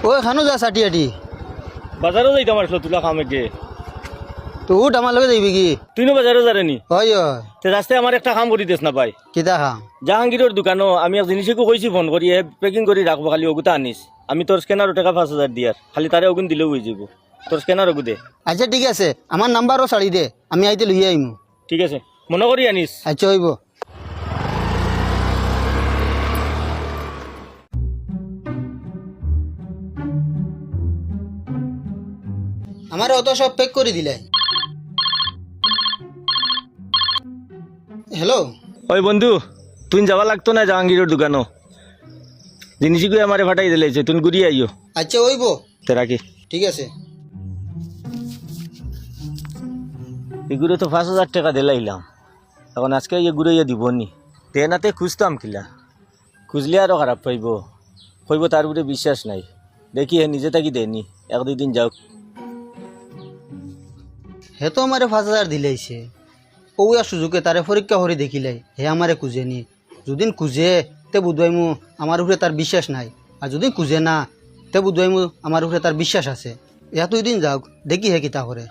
ও এখানো যা সাটি আটি বাজারও যাইতাম আসলো তুলা খামে গে তো উঠ আমার লগে যাইবি কি তুইনো বাজারও জানি হয় হয় তে রাস্তায় আমার একটা কাম করি দেস না ভাই কিতা খাম জাহাঙ্গীরের দোকানও আমি এক জিনিসকে কইছি ফোন করি পেকিং করে রাখবো খালি ওগুতা আনিস আমি তোর স্ক্যানারও টাকা 5,000 দিয়ার খালি তারে ওগুন দিলেও হয়ে যাব তোর স্ক্যানার ওগু দে আচ্ছা ঠিক আছে আমার নাম্বারও ছাড়ি দে আমি আইতে লইয়া আইমু ঠিক আছে মনে করি আনিস আচ্ছা হইব আমার অত সব প্যাক করে দিলে হ্যালো ওই বন্ধু তুই যাওয়া লাগতো না জাহাঙ্গীরের দোকানও জিনিসগুলো আমারে ফাটাই দিলেছে তুই ঘুরিয়ে আইও আচ্ছা হইব তে রাখি ঠিক আছে এগুলো তো 5,000 টাকা দিলাইলাম এখন আজকে ইয়ে ঘুরাইয়া দিব নি তে নাতে খুঁজতাম কিলা খুঁজলে আরও খারাপ পাইব কইব তার উপরে বিশ্বাস নাই দেখি হে নিজে থাকি দেয়নি 1-2 দিন যাও হে তো আমারে 5,000 দিলাইছে ও আর সুযোগে তারে পরীক্ষা করে দেখিলাই হে আমারে খুঁজে নি যদি খুঁজে তে বুধবাইমু আমার উপরে তার বিশ্বাস নাই আর যদি খুঁজে না তে বুধবাইমু আমার উপরে তার বিশ্বাস আছে এত দিন যাওক দেখি হে কিতা করে